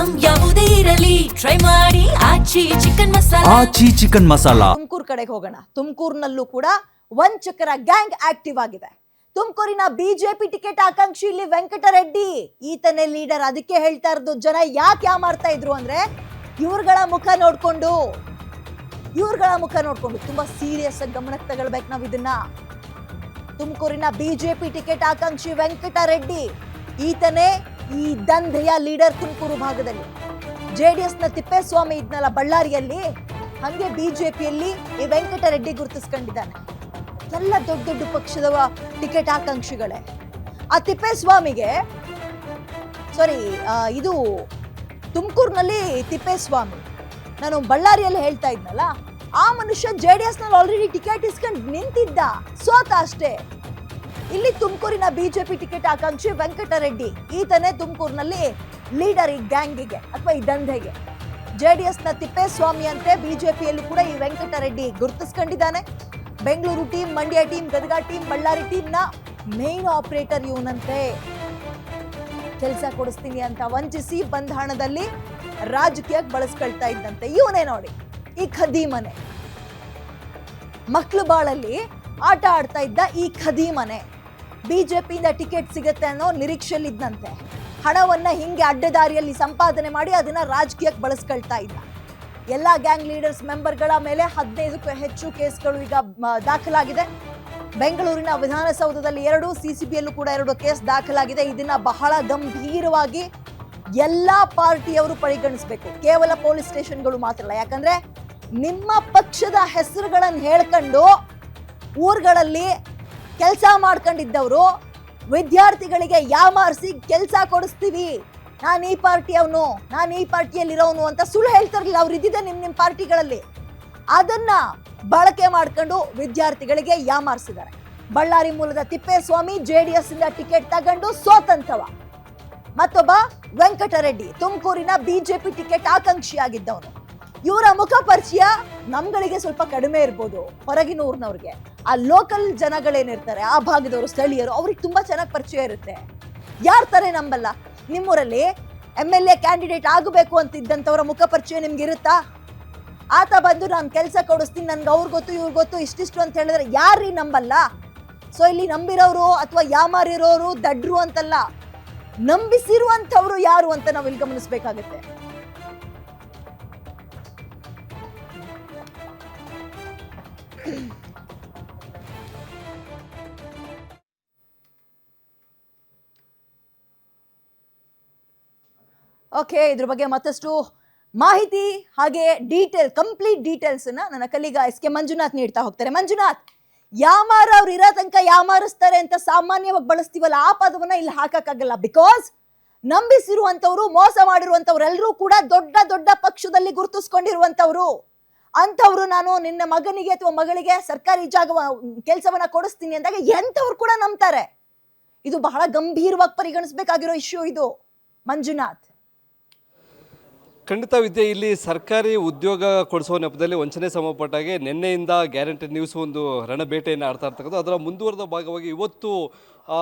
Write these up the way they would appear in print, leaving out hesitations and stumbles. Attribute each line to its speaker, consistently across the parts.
Speaker 1: Item ಯಾವುದೇ ಇರಲಿ try ಮಾಡಿ ಆಚಿ ಚಿಕನ್ ಮಸಾಲಾ.
Speaker 2: ತುಮಕೂರು ಕಡೆಗೆ ಹೋಗೋಣ. ತುಮಕೂರಿನಲ್ಲೂ ಕೂಡ ವಂಚಕರ ಗ್ಯಾಂಗ್ ಆಕ್ಟಿವ್ ಆಗಿದೆ. ತುಮಕೂರಿನ ಬಿಜೆಪಿ ಟಿಕೆಟ್ ಆಕಾಂಕ್ಷಿ ಇಲ್ಲಿ ವೆಂಕಟರೆಡ್ಡಿ ಈತನೇ ಲೀಡರ್. ಅದಕ್ಕೆ ಹೇಳ್ತಾ ಇರೋದು, ಜನ ಯಾಕೆ ಮಾಡ್ತಾ ಇದ್ರು ಅಂದ್ರೆ ಇವ್ರಗಳ ಮುಖ ನೋಡ್ಕೊಂಡು ತುಂಬಾ ಸೀರಿಯಸ್ ಆಗಿ ಗಮನಕ್ಕೆ ತಗೊಳ್ಬೇಕು ನಾವು ಇದನ್ನ. ತುಮಕೂರಿನ ಬಿಜೆಪಿ ಟಿಕೆಟ್ ಆಕಾಂಕ್ಷಿ ವೆಂಕಟರೆಡ್ಡಿ ಈತನೇ ಈ ದಂಧೆಯ ಲೀಡರ್ ತುಮಕೂರು ಭಾಗದಲ್ಲಿ. ಜೆಡಿಎಸ್ ನ ತಿಪ್ಪೇಸ್ವಾಮಿ ಇದ್ನಲ್ಲ ಬಳ್ಳಾರಿಯಲ್ಲಿ, ಹಂಗೆ ಬಿಜೆಪಿಯಲ್ಲಿ ಈ ವೆಂಕಟರೆಡ್ಡಿ ಗುರುತಿಸ್ಕೊಂಡಿದ್ದಾನೆ. ಎಲ್ಲ ದೊಡ್ಡ ದೊಡ್ಡ ಪಕ್ಷದ ಟಿಕೆಟ್ ಆಕಾಂಕ್ಷಿಗಳೇ. ಆ ತಿಪ್ಪೇಸ್ವಾಮಿಗೆ ಇದು ತುಮಕೂರಿನಲ್ಲಿ ತಿಪ್ಪೇಸ್ವಾಮಿ, ನಾನು ಬಳ್ಳಾರಿಯಲ್ಲಿ ಹೇಳ್ತಾ ಇದ್ನಲ್ಲ, ಆ ಮನುಷ್ಯ ಜೆಡಿಎಸ್ ನಲ್ಲಿ ಆಲ್ರೆಡಿ ಟಿಕೆಟ್ ಇಸ್ಕೊಂಡು ನಿಂತಿದ್ದ, ಸೋತ ಅಷ್ಟೇ. ಇಲ್ಲಿ ತುಮಕೂರಿನ ಬಿಜೆಪಿ ಟಿಕೆಟ್ ಆಕಾಂಕ್ಷಿ ವೆಂಕಟರೆಡ್ಡಿ ಈತನೇ ತುಮಕೂರಿನಲ್ಲಿ ಲೀಡರ್ ಈ ಗ್ಯಾಂಗಿಗೆ ಅಥವಾ ಈ ದಂಧೆಗೆ. ಜೆಡಿಎಸ್ ನ ತಿಪ್ಪೇಸ್ವಾಮಿ ಅಂತೆ ಬಿಜೆಪಿಯಲ್ಲೂ ಕೂಡ ಈ ವೆಂಕಟರೆಡ್ಡಿ ಗುರುತಿಸ್ಕೊಂಡಿದ್ದಾನೆ. Bengaluru team, Mandya team, Gadag team, Ballari team ನ ಮೇನ್ ಆಪರೇಟರ್ ಇವನಂತೆ. ಕೆಲಸ ಕೊಡಿಸ್ತೀನಿ ಅಂತ ವಂಚಿಸಿ ಬಂದ ಹಣದಲ್ಲಿ ರಾಜಕೀಯಕ್ಕೆ ಬಳಸ್ಕೊಳ್ತಾ ಇದ್ದಂತೆ ಇವನೇ ನೋಡಿ ಈ ಖದೀಮನೆ. ಮಕ್ಳು ಬಾಳಲ್ಲಿ ಆಟ ಆಡ್ತಾ ಇದ್ದ ಈ ಖದೀಮನೆ ಬಿಜೆಪಿಯಿಂದ ಟಿಕೆಟ್ ಸಿಗುತ್ತೆ ಅನ್ನೋ ನಿರೀಕ್ಷೆಯಲ್ಲಿ ಇದ್ದಂತೆ. ಹಣವನ್ನ ಹಿಂಗೆ ಅಡ್ಡದಾರಿಯಲ್ಲಿ ಸಂಪಾದನೆ ಮಾಡಿ ಅದನ್ನ ರಾಜಕೀಯಕ್ಕೆ ಬಳಸ್ಕೊಳ್ತಾ ಇದ್ದ. ಎಲ್ಲ ಗ್ಯಾಂಗ್ ಲೀಡರ್ಸ್ ಮೆಂಬರ್ಗಳ ಮೇಲೆ 15ಕ್ಕೂ ಹೆಚ್ಚು ಕೇಸ್ಗಳು ಈಗ ದಾಖಲಾಗಿದೆ. ಬೆಂಗಳೂರಿನ ವಿಧಾನಸೌಧದಲ್ಲಿ 2, ಸಿಸಿಬಿಯಲ್ಲೂ ಕೂಡ 2 ಕೇಸ್ ದಾಖಲಾಗಿದೆ. ಇದನ್ನ ಬಹಳ ಗಂಭೀರವಾಗಿ ಎಲ್ಲಾ ಪಾರ್ಟಿಯವರು ಪರಿಗಣಿಸಬೇಕು, ಕೇವಲ ಪೊಲೀಸ್ ಸ್ಟೇಷನ್ಗಳು ಮಾತ್ರ ಅಲ್ಲ. ಯಾಕಂದ್ರೆ ನಿಮ್ಮ ಪಕ್ಷದ ಹೆಸರುಗಳನ್ನು ಹೇಳ್ಕೊಂಡು ಊರುಗಳಲ್ಲಿ ಕೆಲಸ ಮಾಡ್ಕೊಂಡಿದ್ದವರು ವಿದ್ಯಾರ್ಥಿಗಳಿಗೆ ಯಾಮಾರಿಸಿ ಕೆಲಸ ಕೊಡಿಸ್ತೀವಿ, ನಾನು ಈ ಪಾರ್ಟಿಯವನು, ನಾನು ಈ ಪಾರ್ಟಿಯಲ್ಲಿರೋನು ಅಂತ ಸುಳ್ಳು ಹೇಳ್ತಾರಲಿಲ್ಲ. ಅವ್ರು ಇದ್ದಿದ್ದೆ ನಿಮ್ಮ ಪಾರ್ಟಿಗಳಲ್ಲಿ. ಅದನ್ನ ಬಳಕೆ ಮಾಡ್ಕೊಂಡು ವಿದ್ಯಾರ್ಥಿಗಳಿಗೆ ಯಾಮಾರಿಸಿದ್ದಾರೆ. ಬಳ್ಳಾರಿ ಮೂಲದ ತಿಪ್ಪೇಸ್ವಾಮಿ ಜೆಡಿಎಸ್ ಇಂದ ಟಿಕೆಟ್ ತಗೊಂಡು ಸೋತಂತವ. ಮತ್ತೊಬ್ಬ ವೆಂಕಟರೆಡ್ಡಿ ತುಮಕೂರಿನ ಬಿಜೆಪಿ ಟಿಕೆಟ್ ಆಕಾಂಕ್ಷಿಯಾಗಿದ್ದವನು. ಇವರ ಮುಖ ಪರಿಚಯ ನಮ್ಗಳಿಗೆ ಸ್ವಲ್ಪ ಕಡಿಮೆ ಇರ್ಬೋದು, ಹೊರಗಿನ ಊರಿನವ್ರಿಗೆ. ಆ ಲೋಕಲ್ ಜನಗಳೇನಿರ್ತಾರೆ, ಆ ಭಾಗದವರು, ಸ್ಥಳೀಯರು, ಅವ್ರಿಗೆ ತುಂಬಾ ಚೆನ್ನಾಗಿ ಪರಿಚಯ ಇರುತ್ತೆ. ಯಾರ ತಾರೆ ನಂಬಲ್ಲ. ನಿಮ್ಮೂರಲ್ಲಿ MLA ಕ್ಯಾಂಡಿಡೇಟ್ ಆಗಬೇಕು ಅಂತ ಇದ್ದಂಥವ್ರ ಮುಖ ಪರಿಚಯ ನಿಮ್ಗೆ ಇರುತ್ತಾ? ಆತ ಬಂದು ನಾನು ಕೆಲಸ ಕೊಡಿಸ್ತೀನಿ, ನನ್ಗೆ ಅವ್ರು ಗೊತ್ತು, ಇವ್ರು ಗೊತ್ತು, ಇಷ್ಟಿಷ್ಟು ಅಂತ ಹೇಳಿದ್ರೆ ಯಾರೀ ನಂಬಲ್ಲ? ಸೊ ಇಲ್ಲಿ ನಂಬಿರೋರು ಅಥವಾ ಯಾಮಾರಿರೋರು ದಡ್ರು ಅಂತಲ್ಲ, ನಂಬಿಸಿರುವಂಥವ್ರು ಯಾರು ಅಂತ ನಾವು ಇಲ್ಲಿ ಗಮನಿಸಬೇಕಾಗತ್ತೆ. ಓಕೆ, ಇದ್ರ ಬಗ್ಗೆ ಮತ್ತಷ್ಟು ಮಾಹಿತಿ ಹಾಗೆ ಕಂಪ್ಲೀಟ್ ಡೀಟೇಲ್ಸ್ ನನ್ನ ಕಲೀಗ SK ಮಂಜುನಾಥ್ ನೀಡ್ತಾ ಹೋಗ್ತಾರೆ. ಮಂಜುನಾಥ್, ಯಾಮಾರ ಅವ್ರು ಇರೋ ತನಕ ಯಾಮಾರಿಸ್ತಾರೆ ಅಂತ ಸಾಮಾನ್ಯವಾಗಿ ಬಳಸ್ತೀವಲ್ಲ, ಆ ಪದವನ್ನ ಇಲ್ಲಿ ಹಾಕಕ್ಕಾಗಲ್ಲ. ಬಿಕಾಸ್ ನಂಬಿಸಿರುವಂತವ್ರು, ಮೋಸ ಮಾಡಿರುವಂತವ್ರೆಲ್ಲರೂ ಕೂಡ ದೊಡ್ಡ ದೊಡ್ಡ ಪಕ್ಷದಲ್ಲಿ ಗುರುತಿಸ್ಕೊಂಡಿರುವಂತವ್ರು. ಅಂತವ್ರು ನಾನು ನಿನ್ನ ಮಗನಿಗೆ ಅಥವಾ ಮಗಳಿಗೆ ಸರ್ಕಾರಿ ಕೆಲಸವನ್ನ ಕೊಡಿಸ್ತೀನಿ ಅಂದಾಗ ಎಂತವ್ರು ಕೂಡ ನಂಬ್ತಾರೆ. ಇದು ಬಹಳ ಗಂಭೀರವಾಗಿ ಪರಿಗಣಿಸಬೇಕಾಗಿರೋ ಇಶ್ಯೂ ಇದು ಮಂಜುನಾಥ್.
Speaker 3: ಖಂಡಿತ ವಿದ್ಯೆ, ಇಲ್ಲಿ ಸರ್ಕಾರಿ ಉದ್ಯೋಗ ಕೊಡಿಸುವ ನೆಪದಲ್ಲಿ ವಂಚನೆ ಸಂಬಂಧಪಟ್ಟಾಗೆ ನಿನ್ನೆಯಿಂದ ಗ್ಯಾರಂಟಿ ನ್ಯೂಸ್ ಒಂದು ರಣಬೇಟೆಯನ್ನು ಆಡ್ತಾ ಇರ್ತಕ್ಕಂಥ ಅದರ ಮುಂದುವರೆದ ಭಾಗವಾಗಿ ಇವತ್ತು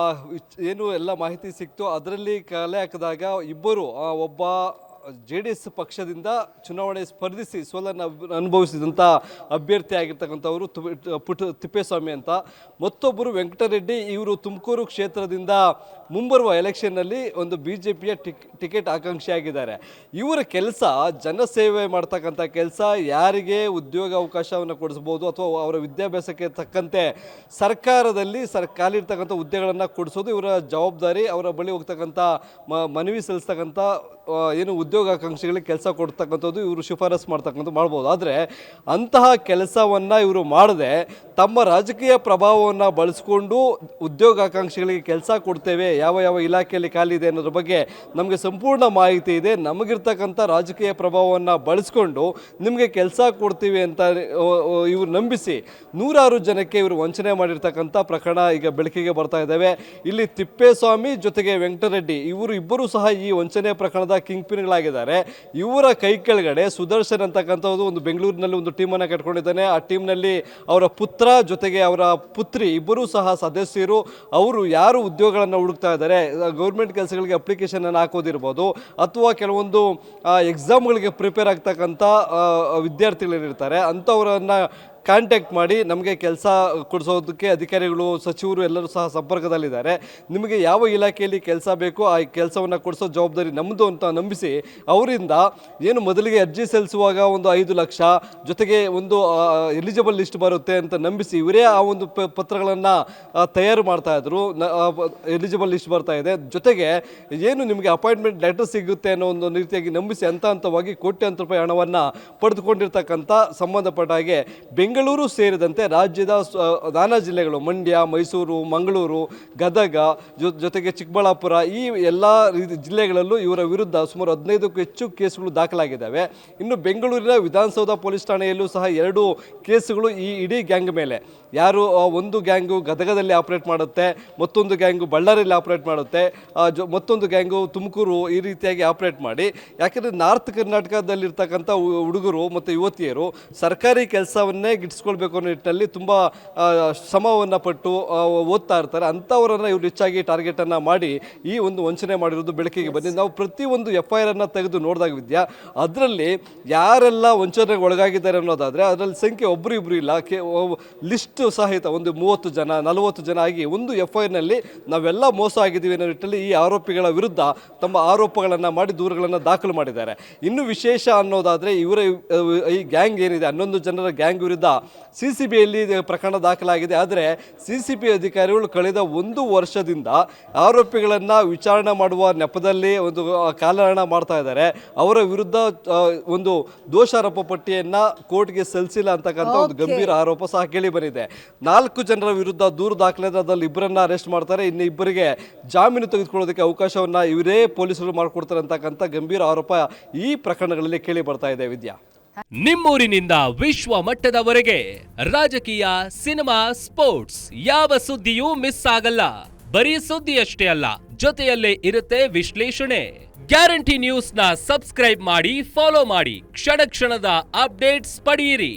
Speaker 3: ಏನು ಎಲ್ಲ ಮಾಹಿತಿ ಸಿಕ್ತು ಅದರಲ್ಲಿ ಕಲೆ ಹಾಕಿದಾಗ ಇಬ್ಬರು, ಒಬ್ಬ JDS ಪಕ್ಷದಿಂದ ಚುನಾವಣೆ ಸ್ಪರ್ಧಿಸಿ ಸೋಲನ್ನು ಅನುಭವಿಸಿದಂಥ ಅಭ್ಯರ್ಥಿ ಆಗಿರ್ತಕ್ಕಂಥವರು ತಿಪ್ಪೇಸ್ವಾಮಿ ಅಂತ, ಮತ್ತೊಬ್ಬರು ವೆಂಕಟರೆಡ್ಡಿ. ಇವರು ತುಮಕೂರು ಕ್ಷೇತ್ರದಿಂದ ಮುಂಬರುವ ಎಲೆಕ್ಷನ್ನಲ್ಲಿ ಒಂದು BJPಯ ಟಿಕೆಟ್ ಆಕಾಂಕ್ಷಿಯಾಗಿದ್ದಾರೆ. ಇವರ ಕೆಲಸ ಜನಸೇವೆ ಮಾಡ್ತಕ್ಕಂಥ ಕೆಲಸ, ಯಾರಿಗೆ ಉದ್ಯೋಗ ಅವಕಾಶವನ್ನು ಕೊಡಿಸ್ಬೋದು ಅಥವಾ ಅವರ ವಿದ್ಯಾಭ್ಯಾಸಕ್ಕೆ ತಕ್ಕಂತೆ ಸರ್ಕಾರದಲ್ಲಿ ಖಾಲಿರ್ತಕ್ಕಂಥ ಹುದ್ದೆಗಳನ್ನು ಕೊಡಿಸೋದು ಇವರ ಜವಾಬ್ದಾರಿ. ಅವರ ಬಳಿ ಹೋಗ್ತಕ್ಕಂಥ ಮನವಿ ಸಲ್ಲಿಸ್ತಕ್ಕಂಥ ಏನು ಉದ್ಯೋಗಾಕಾಂಕ್ಷಿಗಳಿಗೆ ಕೆಲಸ ಕೊಡ್ತಕ್ಕಂಥದ್ದು ಇವರು ಶಿಫಾರಸು ಮಾಡ್ತಕ್ಕಂಥದ್ದು ಮಾಡ್ಬೋದು. ಆದರೆ ಅಂತಹ ಕೆಲಸವನ್ನು ಇವರು ಮಾಡದೆ ತಮ್ಮ ರಾಜಕೀಯ ಪ್ರಭಾವವನ್ನು ಬಳಸ್ಕೊಂಡು ಉದ್ಯೋಗಾಕಾಂಕ್ಷಿಗಳಿಗೆ ಕೆಲಸ ಕೊಡ್ತೇವೆ, ಯಾವ ಯಾವ ಇಲಾಖೆಯಲ್ಲಿ ಖಾಲಿ ಇದೆ ಅನ್ನೋದ್ರ ಬಗ್ಗೆ ನಮಗೆ ಸಂಪೂರ್ಣ ಮಾಹಿತಿ ಇದೆ, ನಮಗಿರ್ತಕ್ಕಂಥ ರಾಜಕೀಯ ಪ್ರಭಾವವನ್ನು ಬಳಸ್ಕೊಂಡು ನಿಮಗೆ ಕೆಲಸ ಕೊಡ್ತೀವಿ ಅಂತ ಇವರು ನಂಬಿಸಿ ನೂರಾರು ಜನಕ್ಕೆ ಇವರು ವಂಚನೆ ಮಾಡಿರ್ತಕ್ಕಂಥ ಪ್ರಕರಣ ಈಗ ಬೆಳಕಿಗೆ ಬರ್ತಾ ಇದ್ದಾವೆ. ಇಲ್ಲಿ ತಿಪ್ಪೇಸ್ವಾಮಿ ಜೊತೆಗೆ ವೆಂಕಟರೆಡ್ಡಿ ಇವರು ಇಬ್ಬರೂ ಸಹ ಈ ವಂಚನೆ ಪ್ರಕರಣದ ಕಿಂಗ್ ಪಿನ್ಗಳಾಗಿ ದಾಖಲಾಗಿದ್ದಾರೆ. ಇವರ ಕೈ ಕೆಳಗಡೆ ಸುದರ್ಶನ್ ಅಂತಕ್ಕಂಥದ್ದು ಒಂದು ಬೆಂಗಳೂರಿನಲ್ಲಿ ಒಂದು ಟೀಮನ್ನು ಕಟ್ಕೊಂಡಿದ್ದಾನೆ. ಆ ಟೀಮ್ನಲ್ಲಿ ಅವರ ಪುತ್ರ ಜೊತೆಗೆ ಅವರ ಪುತ್ರಿ ಇಬ್ಬರೂ ಸಹ ಸದಸ್ಯರು. ಅವರು ಯಾರು ಉದ್ಯೋಗಗಳನ್ನು ಹುಡುಕ್ತಾ ಇದ್ದಾರೆ, ಗೌರ್ಮೆಂಟ್ ಕೆಲಸಗಳಿಗೆ ಅಪ್ಲಿಕೇಶನ್ ಅನ್ನು ಹಾಕೋದಿರ್ಬೋದು ಅಥವಾ ಕೆಲವೊಂದು ಎಕ್ಸಾಮ್ಗಳಿಗೆ ಪ್ರಿಪೇರ್ ಆಗ್ತಕ್ಕಂಥ ವಿದ್ಯಾರ್ಥಿಗಳಿರ್ತಾರೆ, ಅಂಥವರನ್ನು ಕಾಂಟ್ಯಾಕ್ಟ್ ಮಾಡಿ ನಮಗೆ ಕೆಲಸ ಕೊಡಿಸೋದಕ್ಕೆ ಅಧಿಕಾರಿಗಳು, ಸಚಿವರು ಎಲ್ಲರೂ ಸಹ ಸಂಪರ್ಕದಲ್ಲಿದ್ದಾರೆ. ನಿಮಗೆ ಯಾವ ಇಲಾಖೆಯಲ್ಲಿ ಕೆಲಸ ಬೇಕೋ ಆ ಕೆಲಸವನ್ನು ಕೊಡಿಸೋ ಜವಾಬ್ದಾರಿ ನಮ್ಮದು ಅಂತ ನಂಬಿಸಿ ಅವರಿಂದ ಏನು ಮೊದಲಿಗೆ ಅರ್ಜಿ ಸಲ್ಲಿಸುವಾಗ ಒಂದು 5 ಲಕ್ಷ ಜೊತೆಗೆ ಒಂದು ಎಲಿಜಿಬಲ್ ಲಿಸ್ಟ್ ಬರುತ್ತೆ ಅಂತ ನಂಬಿಸಿ ಇವರೇ ಆ ಒಂದು ಪತ್ರಗಳನ್ನು ತಯಾರು ಮಾಡ್ತಾ ಇದ್ರು. ಎಲಿಜಿಬಲ್ ಲಿಸ್ಟ್ ಬರ್ತಾ ಇದೆ, ಜೊತೆಗೆ ಏನು ನಿಮಗೆ ಅಪಾಯಿಂಟ್ಮೆಂಟ್ ಲೆಟರ್ ಸಿಗುತ್ತೆ ಅನ್ನೋ ಒಂದು ರೀತಿಯಾಗಿ ನಂಬಿಸಿ ಹಂತವಾಗಿ ಕೋಟ್ಯಾಂತರ ರೂಪಾಯಿ ಹಣವನ್ನು ಪಡೆದುಕೊಂಡಿರ್ತಕ್ಕಂಥ ಸಂಬಂಧಪಟ್ಟ ಹಾಗೆ ಬೆಂಗಳೂರು ಸೇರಿದಂತೆ ರಾಜ್ಯದ ನಾನಾ ಜಿಲ್ಲೆಗಳು, ಮಂಡ್ಯ, ಮೈಸೂರು, ಮಂಗಳೂರು, ಗದಗ ಜೊತೆಗೆ ಚಿಕ್ಕಬಳ್ಳಾಪುರ, ಈ ಎಲ್ಲ ಜಿಲ್ಲೆಗಳಲ್ಲೂ ಇವರ ವಿರುದ್ಧ ಸುಮಾರು 15ಕ್ಕೂ ಹೆಚ್ಚು ಕೇಸುಗಳು ದಾಖಲಾಗಿದ್ದಾವೆ. ಇನ್ನು ಬೆಂಗಳೂರಿನ ವಿಧಾನಸೌಧ ಪೊಲೀಸ್ ಠಾಣೆಯಲ್ಲೂ ಸಹ 2 ಕೇಸುಗಳು ಈ ಇಡೀ ಗ್ಯಾಂಗ್ ಮೇಲೆ. ಯಾರು ಒಂದು ಗ್ಯಾಂಗು ಗದಗದಲ್ಲಿ ಆಪರೇಟ್ ಮಾಡುತ್ತೆ, ಮತ್ತೊಂದು ಗ್ಯಾಂಗು ಬಳ್ಳಾರಿಯಲ್ಲಿ ಆಪರೇಟ್ ಮಾಡುತ್ತೆ, ಮತ್ತೊಂದು ಗ್ಯಾಂಗು ತುಮಕೂರು, ಈ ರೀತಿಯಾಗಿ ಆಪರೇಟ್ ಮಾಡಿ, ಯಾಕೆಂದರೆ ನಾರ್ತ್ ಕರ್ನಾಟಕದಲ್ಲಿರ್ತಕ್ಕಂಥ ಹುಡುಗರು ಮತ್ತು ಯುವತಿಯರು ಸರ್ಕಾರಿ ಕೆಲಸವನ್ನೇ ಗಿಟ್ಟಿಸ್ಕೊಳ್ಬೇಕು ಅನ್ನೋ ನಿಟ್ಟಿನಲ್ಲಿ ತುಂಬ ಶ್ರಮವನ್ನು ಪಟ್ಟು ಓದ್ತಾ ಇರ್ತಾರೆ. ಅಂಥವರನ್ನು ಇವರು ಹೆಚ್ಚಾಗಿ ಟಾರ್ಗೆಟನ್ನು ಮಾಡಿ ಈ ಒಂದು ವಂಚನೆ ಮಾಡಿರೋದು ಬೆಳಕಿಗೆ ಬಂದಿದೆ. ನಾವು ಪ್ರತಿಯೊಂದು FIR ಅನ್ನು ತೆಗೆದು ನೋಡಿದಾಗ ವಿದ್ಯಾ, ಅದರಲ್ಲಿ ಯಾರೆಲ್ಲ ವಂಚನೆಗೆ ಒಳಗಾಗಿದ್ದಾರೆ ಅನ್ನೋದಾದರೆ ಅದರಲ್ಲಿ ಸಂಖ್ಯೆ ಒಬ್ಬರು ಇಬ್ಬರು ಇಲ್ಲ, ಲಿಸ್ಟ್ ಸಹಿತ ಒಂದು 30 ಜನ 40 ಜನ ಆಗಿ ಒಂದು FIRನಲ್ಲಿ ನಾವೆಲ್ಲ ಮೋಸ ಆಗಿದ್ದೀವಿ ಅನ್ನೋ ನಿಟ್ಟಿನಲ್ಲಿ ಈ ಆರೋಪಿಗಳ ವಿರುದ್ಧ ತಮ್ಮ ಆರೋಪಗಳನ್ನು ಮಾಡಿ ದೂರುಗಳನ್ನು ದಾಖಲು ಮಾಡಿದ್ದಾರೆ. ಇನ್ನು ವಿಶೇಷ ಅನ್ನೋದಾದರೆ ಇವರ ಈ ಗ್ಯಾಂಗ್ ಏನಿದೆ 11 ಜನರ ಗ್ಯಾಂಗ್ ವಿರುದ್ಧ CCBಯಲ್ಲಿ ಪ್ರಕರಣ ದಾಖಲಾಗಿದೆ. ಆದರೆ CCB ಅಧಿಕಾರಿಗಳು ಕಳೆದ 1 ವರ್ಷದಿಂದ ಆರೋಪಿಗಳನ್ನು ವಿಚಾರಣೆ ಮಾಡುವ ನೆಪದಲ್ಲಿ ಒಂದು ಕಾಲಹರಣ ಮಾಡ್ತಾ ಇದ್ದಾರೆ. ಅವರ ವಿರುದ್ಧ ಒಂದು ದೋಷಾರೋಪ ಪಟ್ಟಿಯನ್ನು ಕೋರ್ಟ್ಗೆ ಸಲ್ಲಿಸಿಲ್ಲ ಅಂತಕ್ಕಂಥ ಒಂದು ಗಂಭೀರ ಆರೋಪ ಸಹ ಕೇಳಿ ಬಂದಿದೆ. 4 ಜನರ ವಿರುದ್ಧ ದೂರು ದಾಖಲಾದ ಅದರಲ್ಲಿ 2ರನ್ನ ಅರೆಸ್ಟ್ ಮಾಡ್ತಾರೆ, ಇನ್ನು 2ರಿಗೆ ಜಾಮೀನು ತೆಗೆದುಕೊಳ್ಳೋದಕ್ಕೆ ಅವಕಾಶವನ್ನು ಇವರೇ ಪೊಲೀಸರು ಮಾಡಿಕೊಡ್ತಾರೆ ಅಂತಕ್ಕಂಥ ಗಂಭೀರ ಆರೋಪ ಈ ಪ್ರಕರಣಗಳಲ್ಲಿ ಕೇಳಿ ಬರ್ತಾ ಇದೆ ವಿದ್ಯಾ.
Speaker 4: ನಿಮ್ಮೂರಿನಿಂದ ವಿಶ್ವ ಮಟ್ಟದವರೆಗೆ ರಾಜಕೀಯ, ಸಿನಿಮಾ, ಸ್ಪೋರ್ಟ್ಸ್ ಯಾವ ಸುದ್ದಿಯೂ ಮಿಸ್ ಆಗಲ್ಲ. ಬರೀ ಸುದ್ದಿಯಷ್ಟೇ ಅಲ್ಲ, ಜೊತೆಯಲ್ಲೇ ಇರುತ್ತೆ ವಿಶ್ಲೇಷಣೆ. ಗ್ಯಾರಂಟಿ ನ್ಯೂಸ್ನ ಸಬ್ಸ್ಕ್ರೈಬ್ ಮಾಡಿ, ಫಾಲೋ ಮಾಡಿ, ಕ್ಷಣ ಕ್ಷಣದ ಅಪ್ಡೇಟ್ಸ್ ಪಡೆಯಿರಿ.